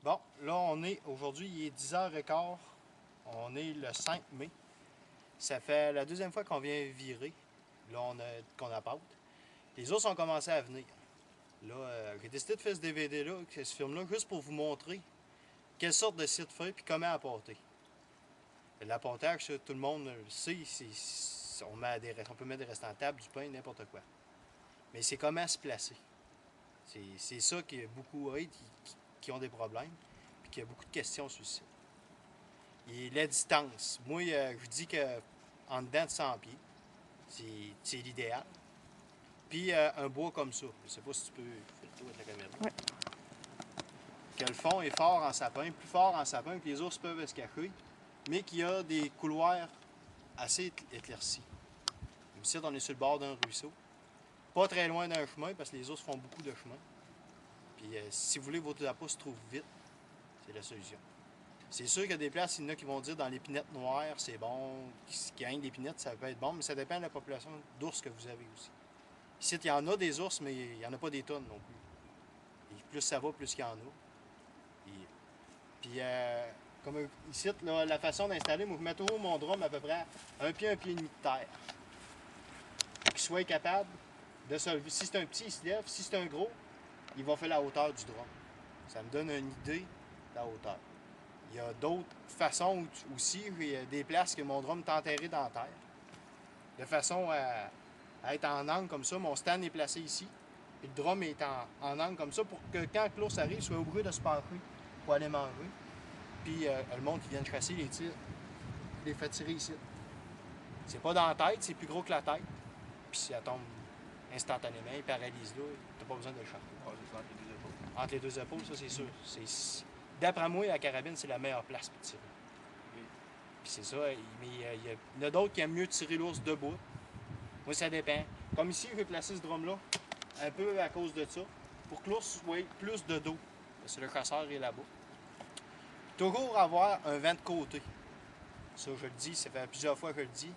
Bon, là, aujourd'hui, il est 10h15. On est le 5 mai. Ça fait la deuxième fois qu'on vient virer. Là, qu'on appâte. Les ours ont commencé à venir. Là, j'ai décidé de faire ce DVD-là, ce film-là, juste pour vous montrer quelle sorte de site faire et comment appâter. L'appâtage, tout le monde le sait, on peut mettre des restants de table, du pain, n'importe quoi. Mais c'est comment se placer. C'est ça qu'il y a beaucoup qui ont des problèmes, puis qu'il y a beaucoup de questions sur le site. Et la distance. Moi, je dis qu'en dedans de 100 pieds, c'est l'idéal. Puis un bois comme ça. Je ne sais pas si tu peux faire le tour avec la caméra. Ouais. Que le fond est fort en sapin, plus fort en sapin que les ours peuvent se cacher, mais qu'il y a des couloirs assez éclaircis. Ici, on est sur le bord d'un ruisseau. Pas très loin d'un chemin, parce que les ours font beaucoup de chemin. Puis si vous voulez que votre appât se trouve vite, c'est la solution. C'est sûr qu'il y a des places, il y en a qui vont dire dans l'épinette noire, c'est bon, qu'il y a une d'épinette, ça peut être bon, mais ça dépend de la population d'ours que vous avez aussi. Ici, il y en a des ours, mais il n'y en a pas des tonnes non plus. Et plus ça va, plus il y en a. Puis, comme ici, là, la façon d'installer, moi, je mets toujours mon drum à peu près un pied et demi de terre. Pour qu'il soit capable de se lever. Si c'est un petit, il se lève. Si c'est un gros, il va faire la hauteur du drum. Ça me donne une idée de la hauteur. Il y a d'autres façons aussi. Il y a des places que mon drum est enterré dans la terre. De façon à être en angle comme ça. Mon stand est placé ici. Et le drum est en angle comme ça pour que quand l'ours arrive, il soit obligé de se pencher pour aller manger. Puis le monde qui vient de chasser les tire. Les fait tirer ici. C'est pas dans la tête, c'est plus gros que la tête. Puis si elle tombe instantanément, il paralyse là, t'as pas besoin de le charger. Ah, c'est entre les deux épaules. Entre les deux épaules, ça c'est sûr. D'après moi, la carabine, c'est la meilleure place pour tirer. Oui. Puis c'est ça, mais il y en a d'autres qui aiment mieux tirer l'ours debout. Moi, ça dépend. Comme ici, je vais placer ce drum-là, un peu à cause de ça, pour que l'ours soit plus de dos. Parce que le chasseur est là-bas. Toujours avoir un vent de côté. Ça, je le dis, ça fait plusieurs fois que je le dis.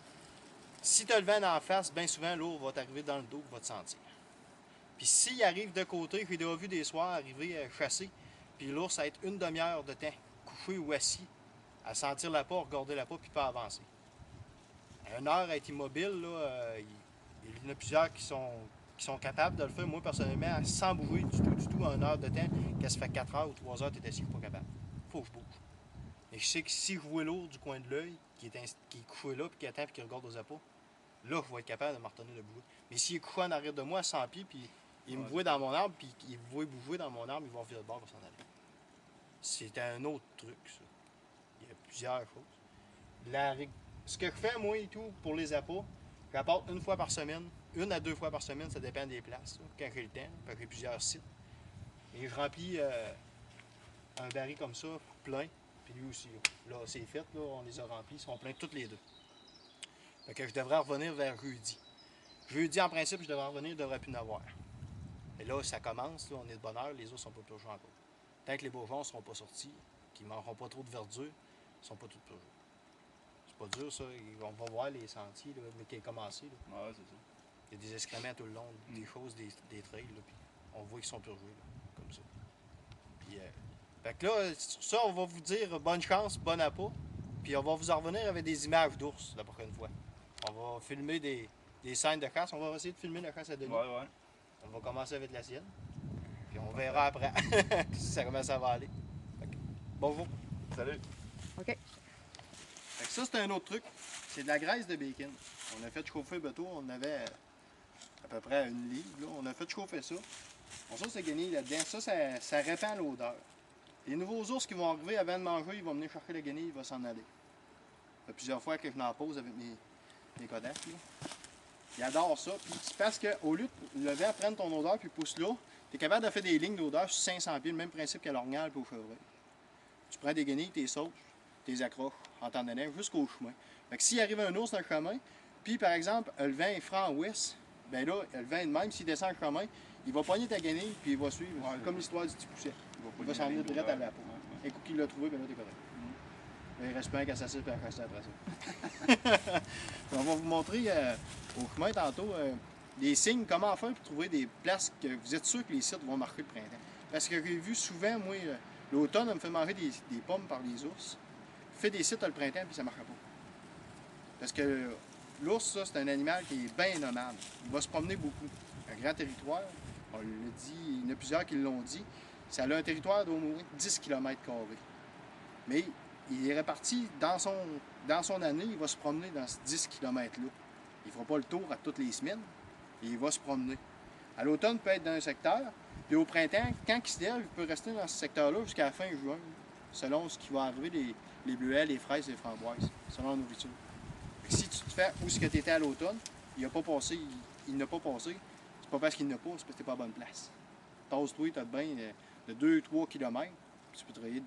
Si tu as le vent en face, bien souvent, l'ours va t'arriver dans le dos et va te sentir. Puis s'il arrive de côté, j'ai déjà vu des soirs arriver à chasser, puis l'ours a être une demi-heure de temps, couché ou assis, à sentir la peau, regarder la peau, puis pas avancer. À une heure à être immobile, là, il y en a plusieurs qui sont capables de le faire. Moi, personnellement, sans bouger du tout, à une heure de temps, qu'elle se fait 4 heures ou 3 heures, tu es assis, je suis pas capable. Faut que je bouge. Et je sais que si je vois l'ours du coin de l'œil, qui est couché là, puis qui attend, puis qui regarde aux appâts, là, je vais être capable de me retenir de bouger. Mais s'il est couché en arrière de moi à 100 pieds, puis il me voit dans mon arbre, puis il me voit bouger dans mon arbre, il va virer de bord, il va s'en aller. C'est un autre truc, ça. Il y a plusieurs choses. Ce que je fais, moi et tout, pour les appâts, j'apporte une fois par semaine, 1 à 2 fois par semaine, ça dépend des places, là, quand j'ai le temps, parce que j'ai plusieurs sites. Et je remplis un baril comme ça, plein, puis lui aussi. Là, c'est fait, là, on les a remplis, ils sont pleins toutes les deux. Fait que je devrais revenir vers jeudi. Jeudi, en principe, je devrais revenir, je devrais plus en avoir. Et là, ça commence, là, on est de bonne heure, les ours sont pas purgés encore. Tant que les bourgeons ne seront pas sortis, qu'ils ne mangeront pas trop de verdure, ils ne sont pas tous purgés. C'est pas dur, ça. On va voir les sentiers, là, mais qui est commencé. Là. Ouais, c'est ça. Il y a des excréments tout le long, des choses, des trails, là, puis on voit qu'ils sont purgés, là, comme ça. Puis, fait que là, sur ça, on va vous dire bonne chance, bon appât, puis on va vous en revenir avec des images d'ours la prochaine fois. On va filmer des scènes de chasse. On va essayer de filmer la chasse à Denis. Ouais. On va commencer avec la sienne. Puis on verra après comment ça va aller. Bonjour. Salut. OK. Fait que ça, c'est un autre truc. C'est de la graisse de bacon. On a fait chauffer le bateau. On avait à peu près une livre. Là. On a fait chauffer ça. On sort ce guenille là-dedans. Ça répand l'odeur. Les nouveaux ours qui vont arriver avant de manger, ils vont venir chercher la guenille, ils vont s'en aller. Ça fait plusieurs fois que je n'en pose avec mes Kodak. Là. Ils adorent ça. Puis c'est parce qu'au lieu de le vent prendre ton odeur puis pousse là, tu es capable de faire des lignes d'odeur sur 500 pieds, le même principe qu'à l'orignal et au chevreuil. Tu prends des guenilles, tu les sautes, tu les accroches en temps de neige jusqu'au chemin. Fait que s'il arrive un ours dans le chemin, puis par exemple, le vent est franc ouest, ben là, le vent est de même, s'il descend le chemin, il va pogner ta guenille puis il va suivre. Ouais, comme l'histoire du petit pousset. Il va s'en venir venir direct à la peau. Un coup qu'il l'a trouvé, ben là, t'es correct. Il reste pas un qu'à s'asseoir et à chasser après ça. On va vous montrer au chemin tantôt des signes, comment faire pour trouver des places que vous êtes sûr que les sites vont marquer le printemps. Parce que j'ai vu souvent, moi, L'automne, on me fait manger des pommes par les ours. Fais des sites le printemps, puis ça ne marchera pas. Parce que l'ours, ça, c'est un animal qui est bien nomade. Il va se promener beaucoup. Un grand territoire, on l'a dit, il y en a plusieurs qui l'ont dit, ça a un territoire d'au moins 10 km². Mais il est réparti dans son année, il va se promener dans ce 10 km-là. Il ne fera pas le tour à toutes les semaines, et il va se promener. À l'automne, il peut être dans un secteur, puis au printemps, quand il se lève, il peut rester dans ce secteur-là jusqu'à la fin juin, selon ce qui va arriver, les bleuets, les fraises et les framboises, selon la nourriture. Si tu te fais où ce que tu étais à l'automne, il n'a pas passé, c'est pas parce qu'il n'a pas, c'est parce que tu n'es pas à bonne place. Tasse-toi, tu as bien de 2-3 km, puis tu peux travailler 2-3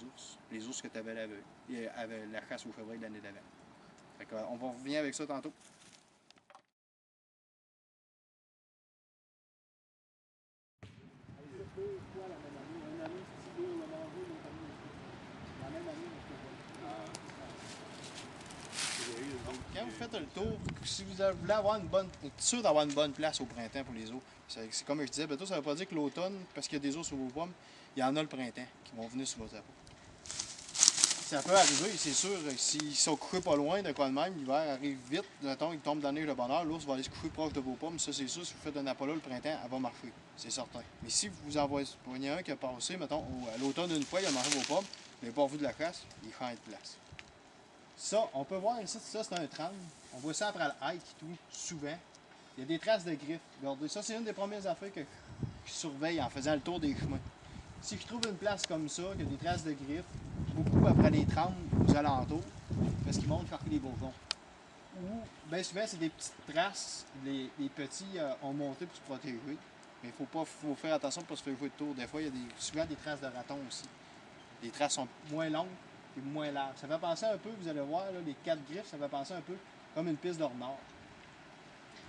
ours. Les ours que tu avais avec la chasse au chevreuil de l'année d'avant. Fait qu'on va revenir avec ça tantôt. Quand vous faites le tour, si vous voulez avoir être sûr d'avoir une bonne place au printemps pour les ours, c'est comme je disais, bientôt, ça ne veut pas dire que l'automne, parce qu'il y a des ours sur vos pommes, il y en a le printemps qui vont venir sur votre peau. Ça peut arriver, c'est sûr, s'ils sont couchés pas loin de quoi de même, l'hiver arrive vite, mettons, ils tombent dans le neige de bonheur, l'ours va aller se coucher proche de vos pommes, ça c'est sûr, si vous faites un apollo le printemps, elle va marcher, c'est certain. Mais si vous en voyez un qui a passé, mettons, à l'automne une fois, il a mangé vos pommes, il n'a pas vu de la chasse, il change de place. Ça, on peut voir ici, ça c'est un tram. On voit ça après le hike et tout, souvent. Il y a des traces de griffes. Regardez, ça c'est une des premières affaires que je surveille en faisant le tour des chemins. Si je trouve une place comme ça, qu'il y a des traces de griffes, beaucoup après les trams aux alentours, parce qu'ils montent chercher les bourgeons. Ou, bien souvent, c'est des petites traces, les petits ont monté pour se protéger. Mais il faut faire attention pour ne pas se faire jouer de tour. Des fois, il y a souvent des traces de ratons aussi. Les traces sont moins longues et moins larges. Ça fait penser un peu, vous allez voir, là, les 4 griffes, ça fait penser un peu comme une piste de renard.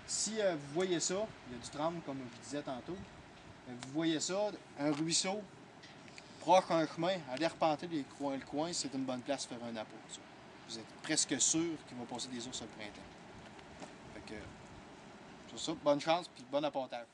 Si vous voyez ça, il y a du tram, comme je vous disais tantôt, vous voyez ça, un ruisseau, proche d'un chemin, aller repenter le coin, c'est une bonne place pour faire un appât. Vous êtes presque sûr qu'il va passer des ours le printemps. Fait que, sur ça, bonne chance et bon appontage.